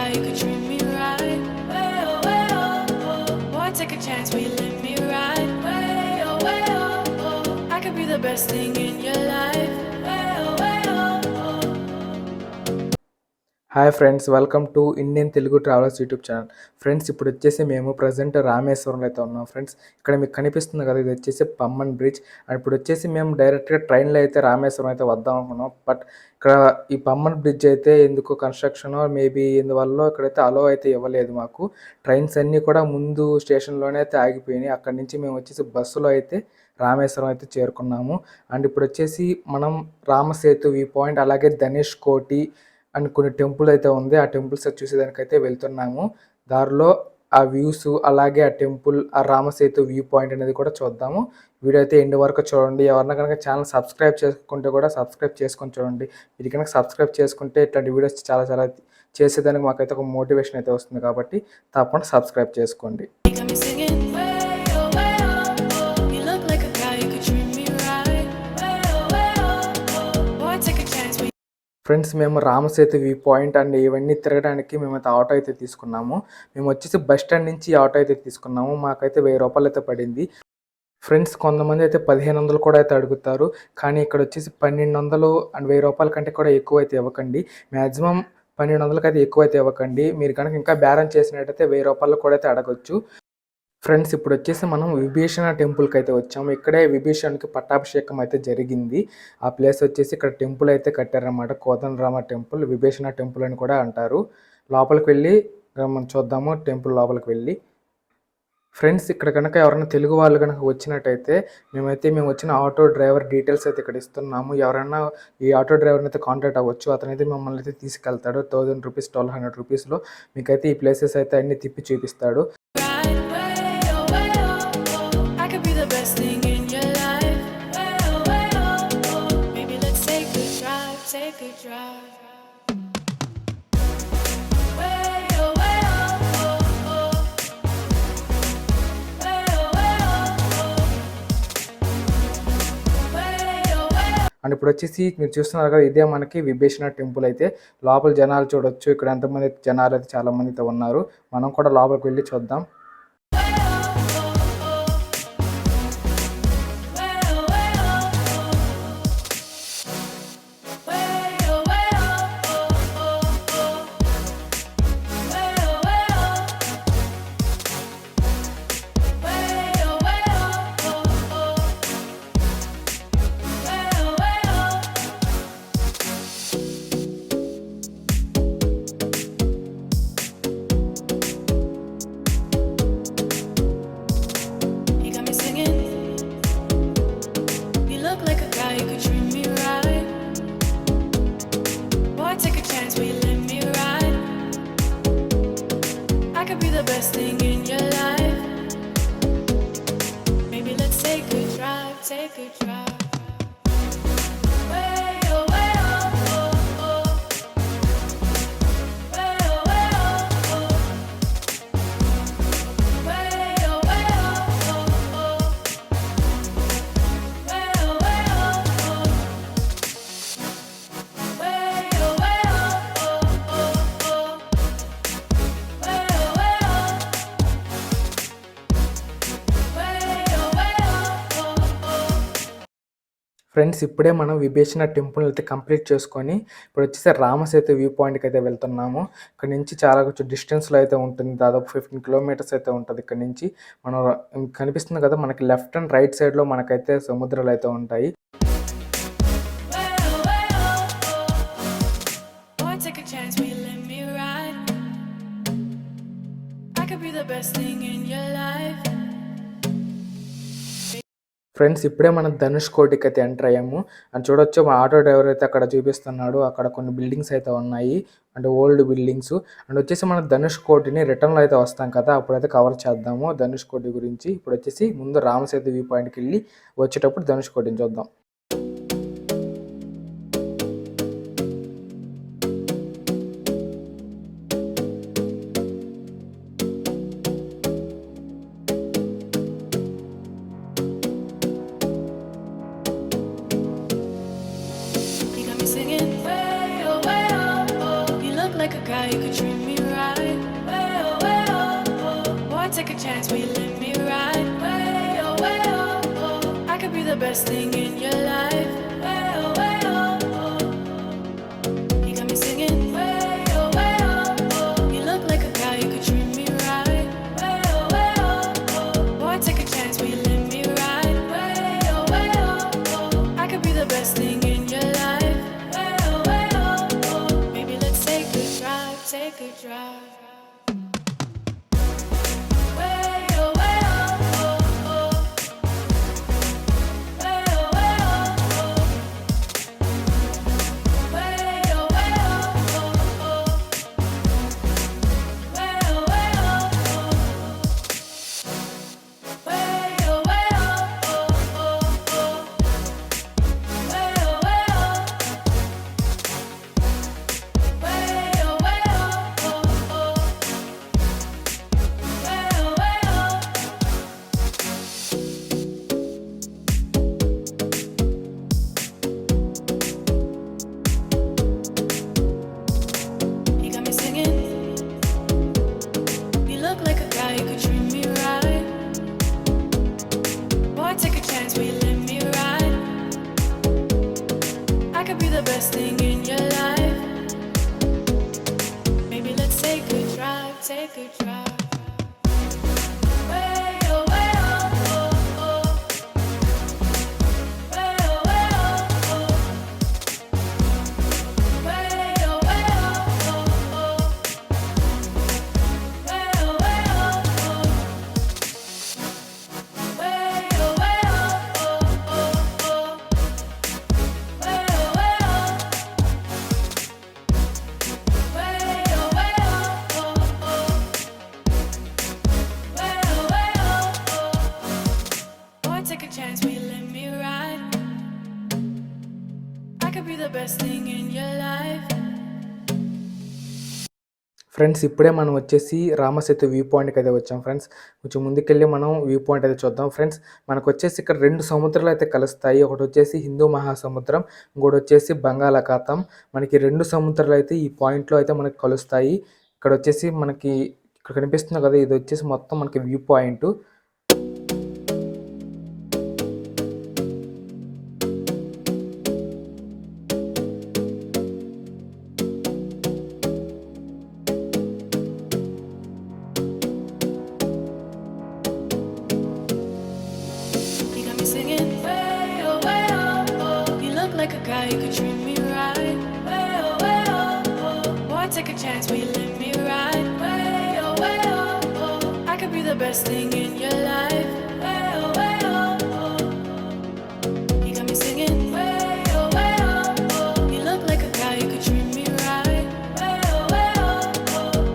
guy, you could treat me right. Way oh, way oh, oh. Boy, take a chance, will you let me ride? Way oh, way oh, oh. I could be the best thing in your life. Way oh, way oh, oh. Hi friends, welcome to Indian Telugu travellers YouTube channel. Friends, ఇప్పుడు వచ్చేసి మేము present రామేశ్వరంలో అయితే ఉన్నాం. Friends, ఇక్కడ మీకు కనిపిస్తుంది కదా, ఇది వచ్చేసి పమ్మన్ బ్రిడ్జ్. అండ్ ఇప్పుడు వచ్చేసి మేము డైరెక్ట్గా ట్రైన్లో అయితే రామేశ్వరం అయితే వద్దాం అనుకున్నాం. బట్ ఇక్కడ ఈ పమ్మన్ బ్రిడ్జ్ అయితే ఎందుకు కన్స్ట్రక్షన్ మేబీ ఎందువల్ల ఇక్కడైతే అలో అయితే ఇవ్వలేదు మాకు. ట్రైన్స్ అన్నీ కూడా ముందు స్టేషన్లోనే అయితే ఆగిపోయినాయి. అక్కడి నుంచి మేము వచ్చేసి బస్సులో అయితే రామేశ్వరం అయితే చేరుకున్నాము. అండ్ ఇప్పుడు వచ్చేసి మనం రామసేతు వ్యూ పాయింట్, అలాగే ధనుష్కోటి అండ్ కొన్ని టెంపుల్ అయితే ఉంది. ఆ టెంపుల్స్ చూసేదానికైతే వెళ్తున్నాము. దారిలో ఆ వ్యూస్, అలాగే ఆ టెంపుల్, ఆ రామసేతు వ్యూ పాయింట్ అనేది కూడా చూద్దాము. వీడియో అయితే ఎండ్ వరకు చూడండి. ఎవరన్నా కనుక ఛానల్ సబ్స్క్రైబ్ చేసుకుంటే కూడా సబ్స్క్రైబ్ చేసుకొని చూడండి. మీరు కనుక సబ్స్క్రైబ్ చేసుకుంటే ఇట్లాంటి వీడియోస్ చాలా చాలా చేసేదానికి మాకైతే ఒక మోటివేషన్ అయితే వస్తుంది. కాబట్టి తప్పకుండా సబ్స్క్రైబ్ చేసుకోండి. You got me singing. Way oh, oh. You look like a guy, you could treat me right. Way oh, oh. Boy, take a chance, will friends, మేము రామసేతు వ్యూ పాయింట్ అండ్ ఇవన్నీ తిరగడానికి మేమైతే auto అయితే తీసుకున్నాము. మేము వచ్చేసి bus stand నుంచి auto అయితే తీసుకున్నాము. మాకైతే 1000 రూపాయలు అయితే పడింది. ఫ్రెండ్స్, కొంతమంది అయితే 1500 కూడా అయితే అడుగుతారు. కానీ ఇక్కడ వచ్చేసి 1200 అండ్ 1000 రూపాయల కంటే కూడా ఎక్కువ అయితే ఇవ్వకండి. మ్యాక్సిమం 1200కి అయితే ఎక్కువ అయితే ఇవ్వకండి. మీరు కనుక ఇంకా బేరం చేసినట్టయితే 1000 రూపాయలు కూడా అయితే అడగొచ్చు. ఫ్రెండ్స్, ఇప్పుడు వచ్చేసి మనం విభీషణ టెంపుల్కి అయితే వచ్చాము. ఇక్కడే విభీషణ్కి పట్టాభిషేకం అయితే జరిగింది. ఆ ప్లేస్ వచ్చేసి ఇక్కడ టెంపుల్ అయితే కట్టారనమాట. కోదండరామ టెంపుల్, విభీషణ టెంపుల్ అని కూడా అంటారు. లోపలికి వెళ్ళి మనం చూద్దాము. టెంపుల్ లోపలికి వెళ్ళి ఫ్రెండ్స్, ఇక్కడ కనుక ఎవరైనా తెలుగు వాళ్ళు కనుక వచ్చినట్టయితే మేము వచ్చిన ఆటో డ్రైవర్ డీటెయిల్స్ అయితే ఇక్కడ ఇస్తున్నాము. ఎవరైనా ఈ ఆటో డ్రైవర్ని అయితే కాంటాక్ట్ అవ్వచ్చు. అతనైతే మిమ్మల్ని అయితే తీసుకెళ్తాడు. 1000 రూపీస్, 1200 రూపీస్లో మీకైతే ఈ ప్లేసెస్ అయితే అన్ని తిప్పి చూపిస్తాడు. best thing in your life. Way oh, maybe let's take a drive, take a drive. Way oh, way oh. Way oh, way oh. Way oh. And ఇప్పుడు వచ్చేసి మీరు చూస్తున్నారు కదా, ఇదే మనకి విభీషణ టెంపుల్ అయితే. లోపల జనాలు చూడొచ్చు. ఇక్కడ ఎంతమంది జనాలు అయితే చాలా మంది అయితే ఉన్నారు. మనం కూడా లోపలికి వెళ్ళి చూద్దాం. Best thing in your life. Maybe let's take a drive, take a drive. Way oh, way oh. Way oh, way oh. Way oh, way oh. Way oh, way oh. Way oh, way friends, ఇప్పుడే మనం Vibhishana temple అయితే complete చేసుకొని ఇప్పుడు వచ్చేసి Ram Setu view పాయింట్కి అయితే వెళ్తున్నాము. ఇక్కడ నుంచి చాలా కొంచెం డిస్టెన్స్లో అయితే ఉంటుంది. దాదాపు 15 కిలోమీటర్స్ అయితే ఉంటుంది. ఇక్కడ నుంచి మనం కనిపిస్తుంది కదా, మనకి లెఫ్ట్ అండ్ రైట్ సైడ్లో మనకైతే సముద్రాలు అయితే ఉంటాయి. ఫ్రెండ్స్, ఇప్పుడే మనం ధనుష్కోటికి అయితే ఎంటర్ అయ్యాము. అని చూడొచ్చు, మా ఆటో డ్రైవర్ అయితే అక్కడ చూపిస్తున్నాడు. అక్కడ కొన్ని బిల్డింగ్స్ అయితే ఉన్నాయి, అంటే ఓల్డ్ బిల్డింగ్స్. అండ్ వచ్చేసి మనం ధనుష్కోటిని రిటర్న్లో అయితే వస్తాం కదా, అప్పుడైతే కవర్ చేద్దాము ధనుష్కోటి గురించి. ఇప్పుడు వచ్చేసి ముందు రామసేతు వ్యూ పాయింట్కి వెళ్ళి వచ్చేటప్పుడు ధనుష్కోటిని చూద్దాం. Singing way oh, you look like a guy, you could treat me right. take a chance, will you let me ride? Way oh, way oh, oh. I could be the best thing in your life. Way oh, way oh, oh. You got me singing. Way oh, way oh, oh. You look like a guy who could treat me right. Way oh, oh. Boy, take a chance, will you let me ride? Way oh, oh. I could be the best thing in your life. Way oh. Maybe let's take a drive, take a drive. Friends ఇప్పుడే మనం వచ్చేసి Ram Setu view పాయింట్కి అయితే వచ్చాం friends. కొంచెం ముందుకెళ్ళి మనం view point అయితే చూద్దాం ఫ్రెండ్స్. మనకు వచ్చేసి ఇక్కడ 2 సముద్రాలు అయితే కలుస్తాయి. ఒకటి వచ్చేసి హిందూ మహాసముద్రం, ఇంకోటి వచ్చేసి బంగాళాఖాతం. మనకి 2 సముద్రాలు అయితే ఈ పాయింట్లో అయితే మనకి కలుస్తాయి. ఇక్కడ వచ్చేసి మనకి ఇక్కడ కనిపిస్తుంది కదా, ఇది వచ్చేసి మొత్తం మనకి view point. Best thing in your life. Way oh. You got me singing. Way oh. You look like a guy who could treat me right. Way oh.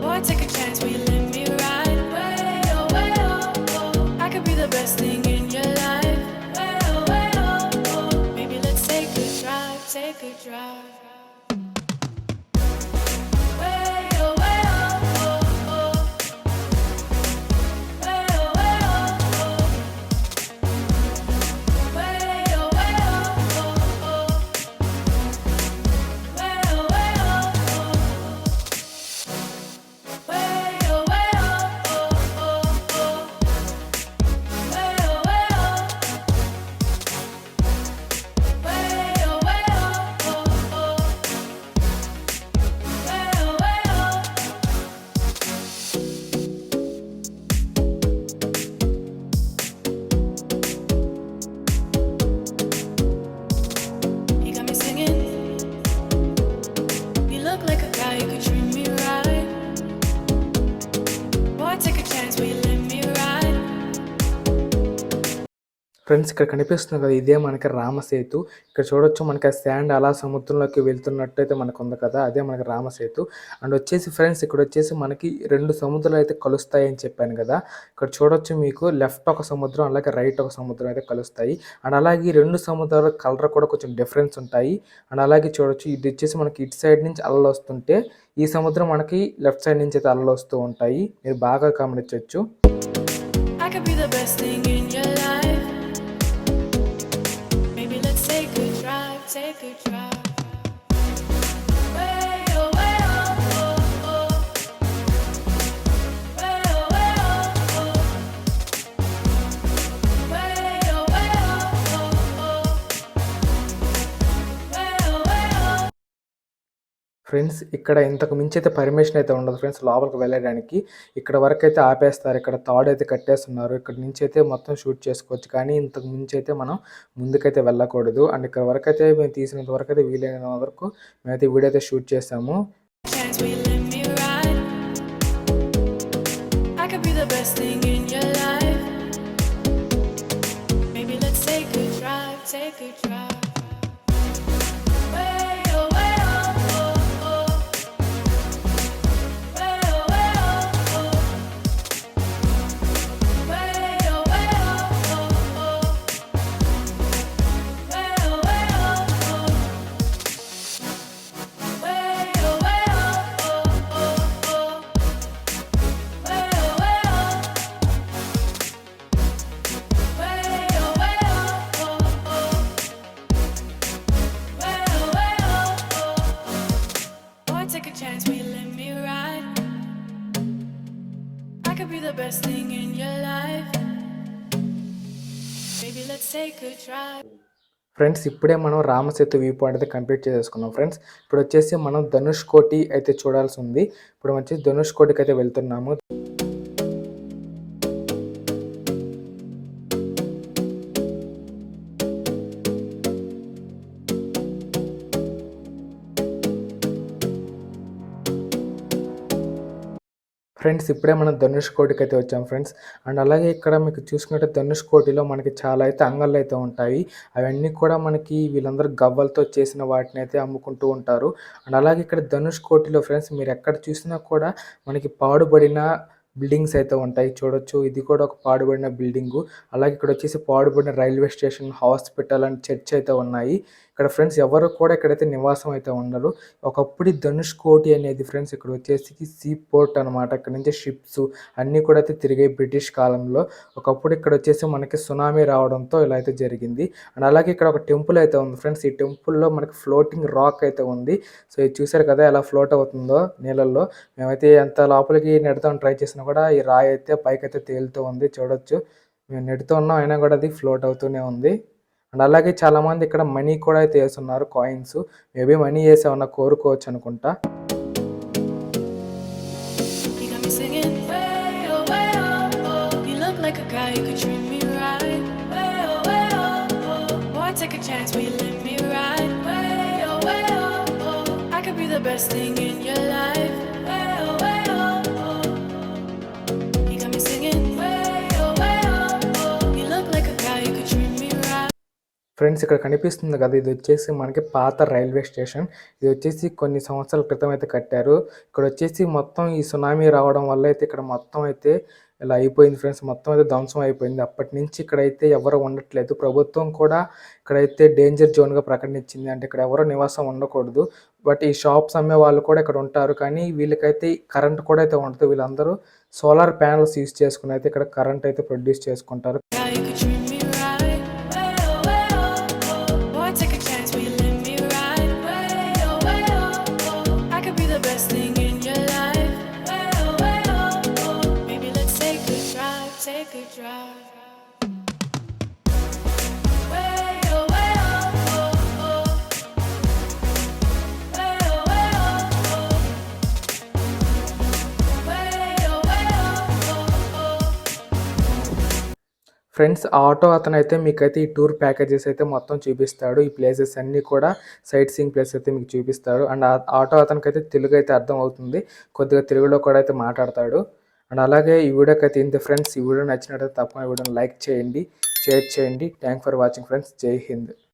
Boy, take a chance, will you let me ride? Way oh. I could be the best thing in your life. Way oh. Maybe let's take a drive, take a drive. Friends ఇక్కడ కనిపిస్తుంది కదా, ఇదే మనకి రామసేతు. ఇక్కడ చూడొచ్చు మనకి ఆ sand అలా సముద్రంలోకి వెళ్తున్నట్టు అయితే మనకు ఉంది కదా, అదే మనకి రామసేతు. అండ్ వచ్చేసి ఫ్రెండ్స్ ఇక్కడ వచ్చేసి మనకి 2 సముద్రాలు అయితే కలుస్తాయని చెప్పాను కదా. ఇక్కడ చూడొచ్చు మీకు లెఫ్ట్ ఒక సముద్రం, అలాగే రైట్ ఒక సముద్రం అయితే కలుస్తాయి. అండ్ అలాగే ఈ 2 సముద్రాల కలర్ కూడా కొంచెం డిఫరెన్స్ ఉంటాయి. అండ్ అలాగే చూడొచ్చు ఇది వచ్చేసి మనకి ఇటు సైడ్ నుంచి అలలు వస్తుంటే, ఈ సముద్రం మనకి లెఫ్ట్ సైడ్ నుంచి అయితే అలలు వస్తూ ఉంటాయి. మీరు బాగా గమనించవచ్చు. I could be the best thing in your life. Maybe let's take a drive, take a drive. Way oh, oh, oh. Way oh, oh, oh. Friends ఇక్కడ ఇంతకు మించి అయితే పర్మిషన్ అయితే ఉండదు ఫ్రెండ్స్ లోపలికి వెళ్ళడానికి. ఇక్కడ వరకు అయితే ఆపేస్తారు. ఇక్కడ తాడైతే కట్టేస్తున్నారు. ఇక్కడ నుంచి అయితే మొత్తం షూట్ చేసుకోవచ్చు. కానీ ఇంతకు మించి అయితే మనం ముందుకైతే వెళ్ళకూడదు. అండ్ ఇక్కడ వరకు అయితే మేము తీసినంత వరకు అయితే వీలైనంత వరకు మేమైతే వీడియో అయితే షూట్ చేసాము. Chance will let me ride. I could be the best thing in your life. Maybe let's take a drive, take a drive. Way oh, way oh, oh, oh. Way oh, way oh, oh. Way oh, way oh, oh, oh. Way oh, way oh, oh. Way oh, way oh, oh, oh. Way oh, way oh. Way oh, way oh, oh, oh. Way oh, way oh, oh. Boy, take a chance, will you let me ride? I could be the best thing in your life. Baby, let's take a drive. Friends ఇప్పుడే మనం Ram Setu view point అయితే complete చేసేసుకున్నాం friends. ఇప్పుడు వచ్చేసి మనం ధనుష్కోటి అయితే చూడాల్సి ఉంది. ఇప్పుడు వచ్చేసి ధనుష్కోటికి అయితే వెళ్తున్నాము. ఫ్రెండ్స్ ఇప్పుడే మనం ధనుష్కోటికి అయితే వచ్చాం ఫ్రెండ్స్. అండ్ అలాగే ఇక్కడ మీకు చూసుకుంటే ధనుష్కోటిలో మనకి చాలా అయితే అంగళ్ళు అయితే ఉంటాయి. అవన్నీ కూడా మనకి వీళ్ళందరూ గవ్వలతో చేసిన వాటిని అయితే అమ్ముకుంటూ ఉంటారు. అండ్ అలాగే ఇక్కడ ధనుష్కోటిలో ఫ్రెండ్స్ మీరు ఎక్కడ చూసినా కూడా మనకి పాడుబడిన బిల్డింగ్స్ అయితే ఉంటాయి చూడొచ్చు. ఇది కూడా ఒక పాడుబడిన బిల్డింగు. అలాగే ఇక్కడ వచ్చేసి పాడుబడిన railway station, hospital and church అయితే ఉన్నాయి. ఇక్కడ ఫ్రెండ్స్ ఎవరు కూడా ఇక్కడైతే నివాసం అయితే ఉండరు. ఒకప్పుడు ధనుష్కోటి అనేది ఫ్రెండ్స్ ఇక్కడ వచ్చేసి సీ పోర్ట్ అనమాట. ఇక్కడ నుంచి షిప్స్ అన్నీ కూడా అయితే తిరిగాయి బ్రిటిష్ కాలంలో. ఒకప్పుడు ఇక్కడ వచ్చేసి మనకి సునామీ రావడంతో ఇలా అయితే జరిగింది. అండ్ అలాగే ఇక్కడ ఒక టెంపుల్ అయితే ఉంది ఫ్రెండ్స్. ఈ టెంపుల్లో మనకి ఫ్లోటింగ్ రాక్ అయితే ఉంది. సో ఇది చూసారు కదా ఎలా ఫ్లోట్ అవుతుందో నీళ్ళల్లో. మేమైతే ఎంత లోపలికి నెడతాం ట్రై చేసినా కూడా ఈ రాయి అయితే పైకైతే తేలుతూ ఉంది చూడొచ్చు. మేము నెడుతూ ఉన్నాం అయినా కూడా అది ఫ్లోట్ అవుతూనే ఉంది. అండ్ అలాగే చాలామంది ఇక్కడ మనీ కూడా అయితే వేస్తున్నారు, కాయిన్స్. మేబీ మనీ వేసేమన్నా కోరుకోవచ్చు అనుకుంటా. You got me singing, way oh, way oh, oh. You look like a guy who could treat me right. Way oh, way oh, oh. Boy, take a chance, will you let me ride? Way oh, way oh, oh. I could be the best thing in your life. Way oh, way oh, oh. You got me singing, way oh, way oh, oh. You look like a guy who could treat me right. Friends ఇక్కడ కనిపిస్తుంది కదా, ఇది వచ్చేసి మనకి పాత railway station. ఇది వచ్చేసి కొన్ని సంవత్సరాల క్రితం అయితే కట్టారు. ఇక్కడ వచ్చేసి మొత్తం ఈ సునామీ రావడం వల్ల అయితే ఇక్కడ మొత్తం అయితే ఇలా అయిపోయింది ఫ్రెండ్స్. మొత్తం అయితే ధ్వంసం అయిపోయింది. అప్పటి నుంచి ఇక్కడైతే ఎవరు ఉండట్లేదు. ప్రభుత్వం కూడా ఇక్కడైతే డేంజర్ జోన్గా ప్రకటించింది. అంటే ఇక్కడ ఎవరో నివాసం ఉండకూడదు. బట్ ఈ షాప్స్ అమ్మే వాళ్ళు కూడా ఇక్కడ ఉంటారు. కానీ వీళ్ళకైతే కరెంట్ కూడా అయితే ఉండదు. వీళ్ళందరూ సోలార్ ప్యానల్స్ యూజ్ చేసుకుని అయితే ఇక్కడ కరెంట్ అయితే ప్రొడ్యూస్ చేసుకుంటారు. Guy who could treat me right. Way oh, way oh, oh. Boy, take a chance, will you let me ride? Way oh, way oh, oh. I could be the best thing in your life. Way oh, way oh, oh. Maybe let's take a drive, take a drive. Way oh, way oh, oh, oh. Way oh, way oh, oh. Way oh, way oh, oh. Friends auto అతను అయితే మీకైతే ఈ tour packages అయితే మొత్తం చూపిస్తాడు. ఈ places అన్నీ కూడా సైట్ సీయింగ్ ప్లేస్ అయితే మీకు చూపిస్తాడు. అండ్ ఆటో అతనికైతే తెలుగు అయితే అర్థం అవుతుంది. కొద్దిగా తెలుగులో కూడా అయితే మాట్లాడతాడు. అండ్ అలాగే ఈ వీడియోకి అయితే ఇంత ఫ్రెండ్స్. ఈ వీడియో నచ్చినట్లయితే తప్పకుండా ఈ వీడియోని లైక్ చేయండి, షేర్ చేయండి. Thank for watching friends. జై హింద్.